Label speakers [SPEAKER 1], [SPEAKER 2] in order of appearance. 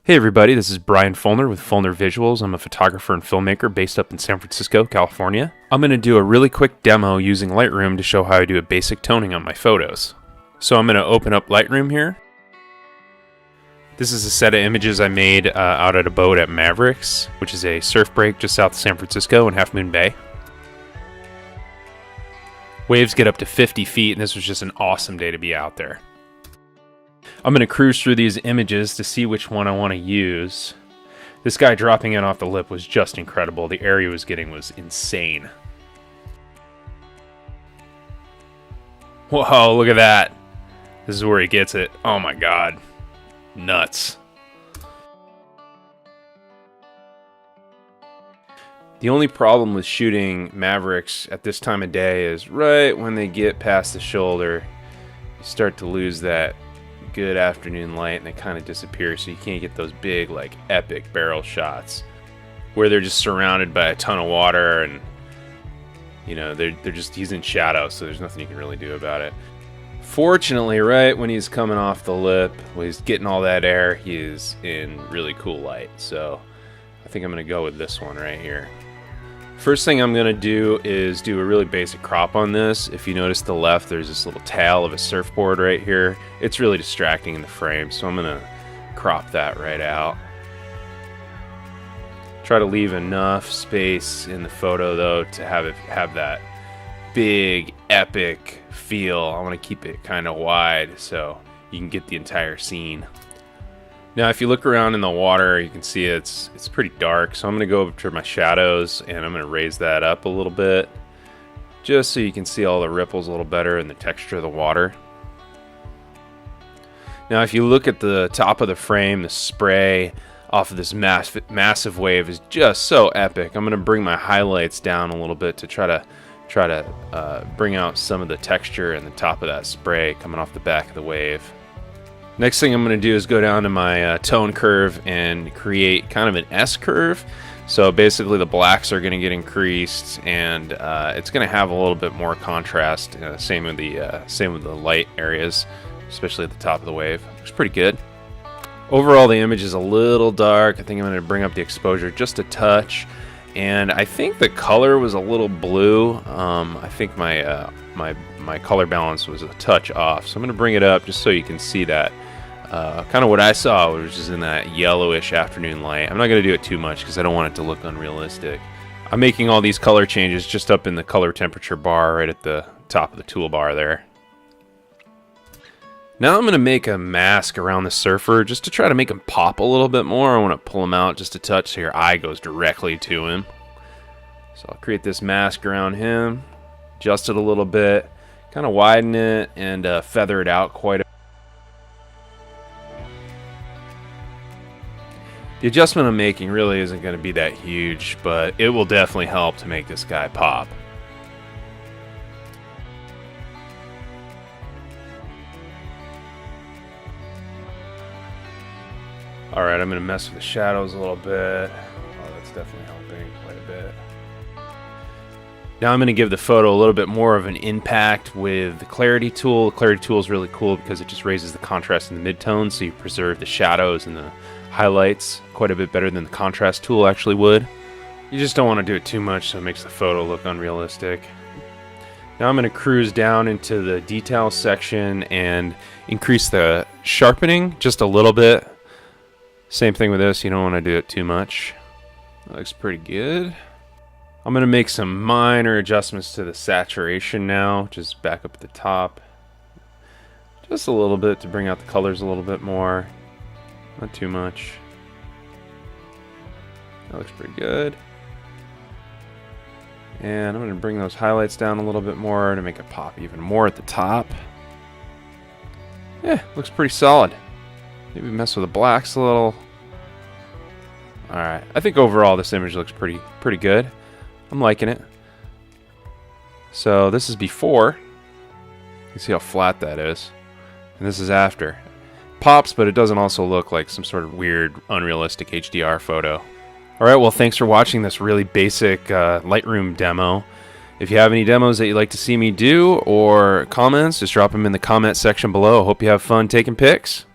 [SPEAKER 1] Hey everybody, this is Brian Fulner with Fulner Visuals. I'm a photographer and filmmaker based up in San Francisco, California. I'm going to do a really quick demo using Lightroom to show how I do a basic toning on my photos. So I'm going to open up Lightroom here. This is a set of images I made out at a boat at Mavericks, which is a surf break just south of San Francisco in Half Moon Bay. Waves get up to 50 feet, and this was just an awesome day to be out there. I'm going to cruise through these images to see which one I want to use. This guy dropping in off the lip was just incredible. The area he was getting was insane. Whoa, look at that. This is where he gets it. Oh my god. Nuts. The only problem with shooting Mavericks at this time of day is right when they get past the shoulder, you start to lose that good afternoon light and they kind of disappear, so you can't get those big, like, epic barrel shots where they're just surrounded by a ton of water and, you know, he's in shadow, so there's nothing you can really do about it. Fortunately, right when he's coming off the lip, when he's getting all that air, he is in really cool light, so I think I'm going to go with this one right here. First thing I'm going to do is do a really basic crop on this. If you notice to the left, there's this little tail of a surfboard right here. It's really distracting in the frame, so I'm going to crop that right out. Try to leave enough space in the photo, though, to have that big, epic feel. I want to keep it kind of wide so you can get the entire scene. Now, if you look around in the water, you can see it's pretty dark, so I'm going to go over to my shadows, and I'm going to raise that up a little bit, just so you can see all the ripples a little better and the texture of the water. Now, if you look at the top of the frame, the spray off of this massive wave is just so epic. I'm going to bring my highlights down a little bit to try to bring out some of the texture in the top of that spray coming off the back of the wave. Next thing I'm going to do is go down to my tone curve and create kind of an S curve. So basically the blacks are going to get increased, and it's going to have a little bit more contrast. Same with the light areas, especially at the top of the wave. Looks pretty good. Overall, the image is a little dark. I think I'm going to bring up the exposure just a touch, and I think the color was a little blue. I think my color balance was a touch off, so I'm going to bring it up just so you can see that. Kind of what I saw was just in that yellowish afternoon light. I'm not going to do it too much because I don't want it to look unrealistic. I'm making all these color changes just up in the color temperature bar right at the top of the toolbar there. Now I'm going to make a mask around the surfer just to try to make him pop a little bit more. I want to pull him out just a touch so your eye goes directly to him. So I'll create this mask around him, adjust it a little bit, kind of widen it, and feather it out quite a bit. The adjustment I'm making really isn't going to be that huge, but it will definitely help to make this guy pop. Alright, I'm going to mess with the shadows a little bit. Oh, that's definitely helping quite a bit. Now I'm going to give the photo a little bit more of an impact with the clarity tool. The clarity tool is really cool because it just raises the contrast in the midtones, so you preserve the shadows and the highlights quite a bit better than the contrast tool actually would. You just don't want to do it too much so it makes the photo look unrealistic. Now I'm going to cruise down into the detail section and increase the sharpening just a little bit. Same thing with this, you don't want to do it too much. That looks pretty good. I'm going to make some minor adjustments to the saturation now, just back up at the top. Just a little bit to bring out the colors a little bit more. Not too much. That looks pretty good. And I'm going to bring those highlights down a little bit more to make it pop even more at the top. Yeah, looks pretty solid. Maybe mess with the blacks a little. Alright, I think overall this image looks pretty good. I'm liking it. So this is before. You can see how flat that is. And this is after. Pops, but it doesn't also look like some sort of weird, unrealistic HDR photo. Alright, well, thanks for watching this really basic Lightroom demo. If you have any demos that you'd like to see me do or comments, just drop them in the comment section below. I hope you have fun taking pics.